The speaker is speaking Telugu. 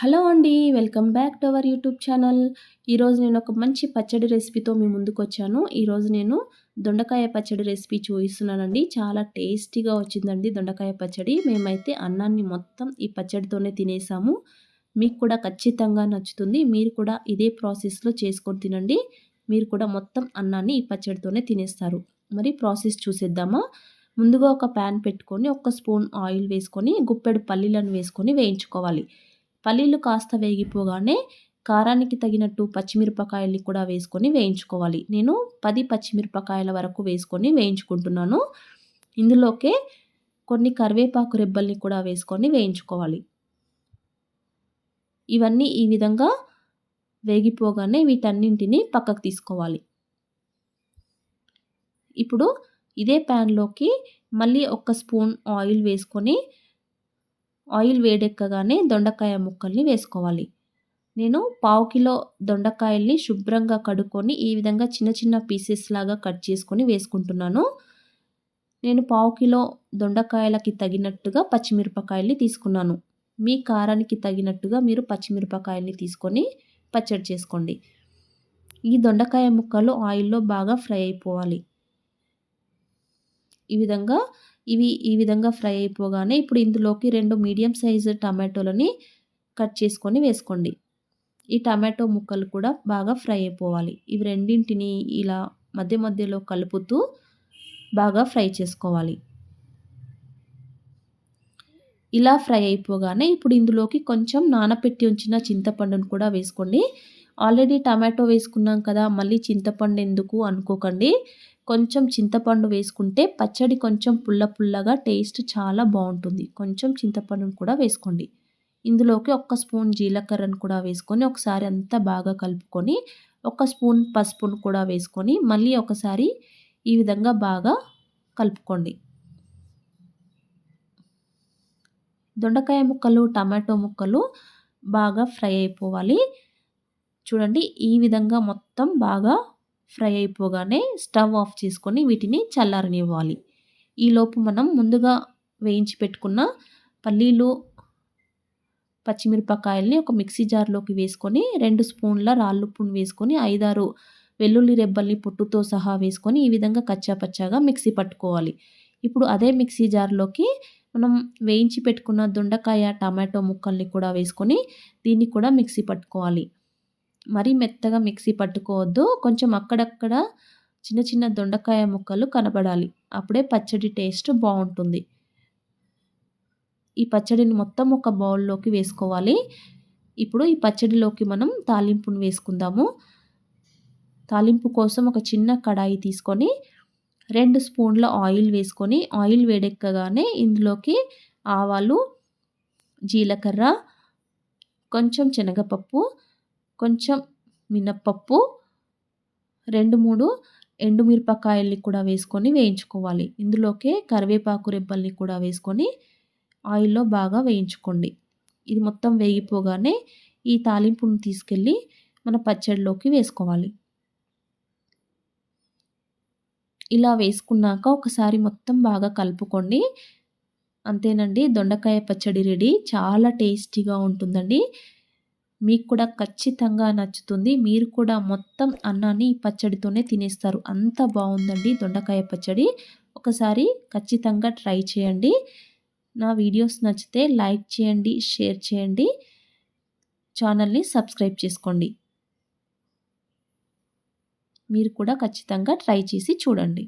హలో అండి. Welcome back to our YouTube channel. ఈరోజు నేను ఒక మంచి పచ్చడి రెసిపీతో మీ ముందుకొచ్చాను. ఈరోజు నేను దొండకాయ పచ్చడి రెసిపీ చూపిస్తున్నానండి. చాలా టేస్టీగా వచ్చిందండి దొండకాయ పచ్చడి. మేమైతే అన్నాన్ని మొత్తం ఈ పచ్చడితోనే తినేసాము. మీకు కూడా ఖచ్చితంగా నచ్చుతుంది. మీరు కూడా ఇదే ప్రాసెస్‌లో చేసుకొని తినండి. మీరు కూడా మొత్తం అన్నాన్ని ఈ పచ్చడితోనే తినేస్తారు. మరి ప్రాసెస్ చూసేద్దామా? ముందుగా ఒక ప్యాన్ పెట్టుకొని, ఒక స్పూన్ ఆయిల్ వేసుకొని, గుప్పెడు పల్లీలను వేసుకొని వేయించుకోవాలి. పల్లీలు కాస్త వేగిపోగానే కారానికి తగినట్టు పచ్చిమిరపకాయల్ని కూడా వేసుకొని వేయించుకోవాలి. నేను 10 పచ్చిమిరపకాయల వరకు వేసుకొని వేయించుకుంటున్నాను. ఇందులోకే కొన్ని కరివేపాకు రెబ్బల్ని కూడా వేసుకొని వేయించుకోవాలి. ఇవన్నీ ఈ విధంగా వేగిపోగానే వీటన్నింటిని పక్కకు తీసుకోవాలి. ఇప్పుడు ఇదే ప్యాన్‌లోకి మళ్ళీ ఒక స్పూన్ ఆయిల్ వేసుకొని ఆయిల్ వేడెక్కగానే దొండకాయ ముక్కల్ని వేసుకోవాలి. నేను పావు కిలో దొండకాయల్ని శుభ్రంగా కడుక్కొని ఈ విధంగా చిన్న చిన్న పీసెస్ లాగా కట్ చేసుకొని వేసుకుంటున్నాను. నేను పావు కిలో దొండకాయలకి తగినట్టుగా పచ్చిమిరపకాయల్ని తీసుకున్నాను. మీ కారానికి తగినట్టుగా మీరు పచ్చిమిరపకాయల్ని తీసుకొని పచ్చడి చేసుకోండి. ఈ దొండకాయ ముక్కలు ఆయిల్‌లో బాగా ఫ్రై అయిపోవాలి. ఈ విధంగా ఫ్రై అయిపోగానే ఇప్పుడు ఇందులోకి 2 మీడియం సైజు టమాటోలని కట్ చేసుకొని వేసుకోండి. ఈ టమాటో ముక్కలు కూడా బాగా ఫ్రై అయిపోవాలి. ఇవి రెండింటిని ఇలా మధ్య మధ్యలో కలుపుతూ బాగా ఫ్రై చేసుకోవాలి. ఇలా ఫ్రై అయిపోగానే ఇప్పుడు ఇందులోకి కొంచెం నానపెట్టి ఉంచిన చింతపండును కూడా వేసుకోండి. ఆల్రెడీ టమాటో వేసుకున్నాం కదా, మళ్ళీ చింతపండు ఎందుకు అనుకోకండి. కొంచెం చింతపండు వేసుకుంటే పచ్చడి కొంచెం పుల్ల పుల్లగా టేస్ట్ చాలా బాగుంటుంది. కొంచెం చింతపండును కూడా వేసుకోండి. ఇందులోకి ఒక్క స్పూన్ జీలకర్రను కూడా వేసుకొని ఒకసారి అంతా బాగా కలుపుకొని, ఒక స్పూన్ పసుపును కూడా వేసుకొని మళ్ళీ ఒకసారి ఈ విధంగా బాగా కలుపుకోండి. దొండకాయ ముక్కలు, టమాటో ముక్కలు బాగా ఫ్రై అయిపోవాలి. చూడండి, ఈ విధంగా మొత్తం బాగా ఫ్రై అయిపోగానే స్టవ్ ఆఫ్ చేసుకొని వీటిని చల్లారనివ్వాలి. ఈలోపు మనం ముందుగా వేయించి పెట్టుకున్న పల్లీలు, పచ్చిమిరపకాయల్ని ఒక మిక్సీ జార్లోకి వేసుకొని 2 స్పూన్ల రాళ్ళుప్పును వేసుకొని 5, 6 వెల్లుల్లి రెబ్బల్ని పొట్టుతో సహా వేసుకొని ఈ విధంగా కచ్చాపచ్చాగా మిక్సీ పట్టుకోవాలి. ఇప్పుడు అదే మిక్సీ జార్లోకి మనం వేయించి పెట్టుకున్న దొండకాయ, టమాటో ముక్కల్ని కూడా వేసుకొని దీన్ని కూడా మిక్సీ పట్టుకోవాలి. మరీ మెత్తగా మిక్సీ పట్టుకోవద్దు. కొంచెం అక్కడక్కడ చిన్న చిన్న దొండకాయ ముక్కలు కనబడాలి. అప్పుడే పచ్చడి టేస్ట్ బాగుంటుంది. ఈ పచ్చడిని మొత్తం ఒక బౌల్లోకి వేసుకోవాలి. ఇప్పుడు ఈ పచ్చడిలోకి మనం తాలింపును వేసుకుందాము. తాలింపు కోసం ఒక చిన్న కడాయి తీసుకొని 2 స్పూన్ల ఆయిల్ వేసుకొని ఆయిల్ వేడెక్కగానే ఇందులోకి ఆవాలు, జీలకర్ర, కొంచెం శనగపప్పు, కొంచెం మినప్పప్పు, 2, 3 ఎండుమిరపకాయల్ని కూడా వేసుకొని వేయించుకోవాలి. ఇందులోకే కరివేపాకు రెబ్బల్ని కూడా వేసుకొని ఆయిల్‌లో బాగా వేయించుకోండి. ఇది మొత్తం వేగిపోగానే ఈ తాలింపును తీసుకెళ్ళి మన పచ్చడిలోకి వేసుకోవాలి. ఇలా వేసుకున్నాక ఒకసారి మొత్తం బాగా కలుపుకోండి. అంతేనండి, దొండకాయ పచ్చడి రెడీ. చాలా టేస్టీగా ఉంటుందండి. మీకు కూడా ఖచ్చితంగా నచ్చుతుంది. మీరు కూడా మొత్తం అన్నాన్ని ఈ పచ్చడితోనే తినేస్తారు. అంత బాగుందండి దొండకాయ పచ్చడి. ఒకసారి ఖచ్చితంగా ట్రై చేయండి. నా వీడియోస్ నచ్చితే లైక్ చేయండి, షేర్ చేయండి. ఛానల్ని సబ్స్క్రైబ్ చేసుకోండి. మీరు కూడా ఖచ్చితంగా ట్రై చేసి చూడండి.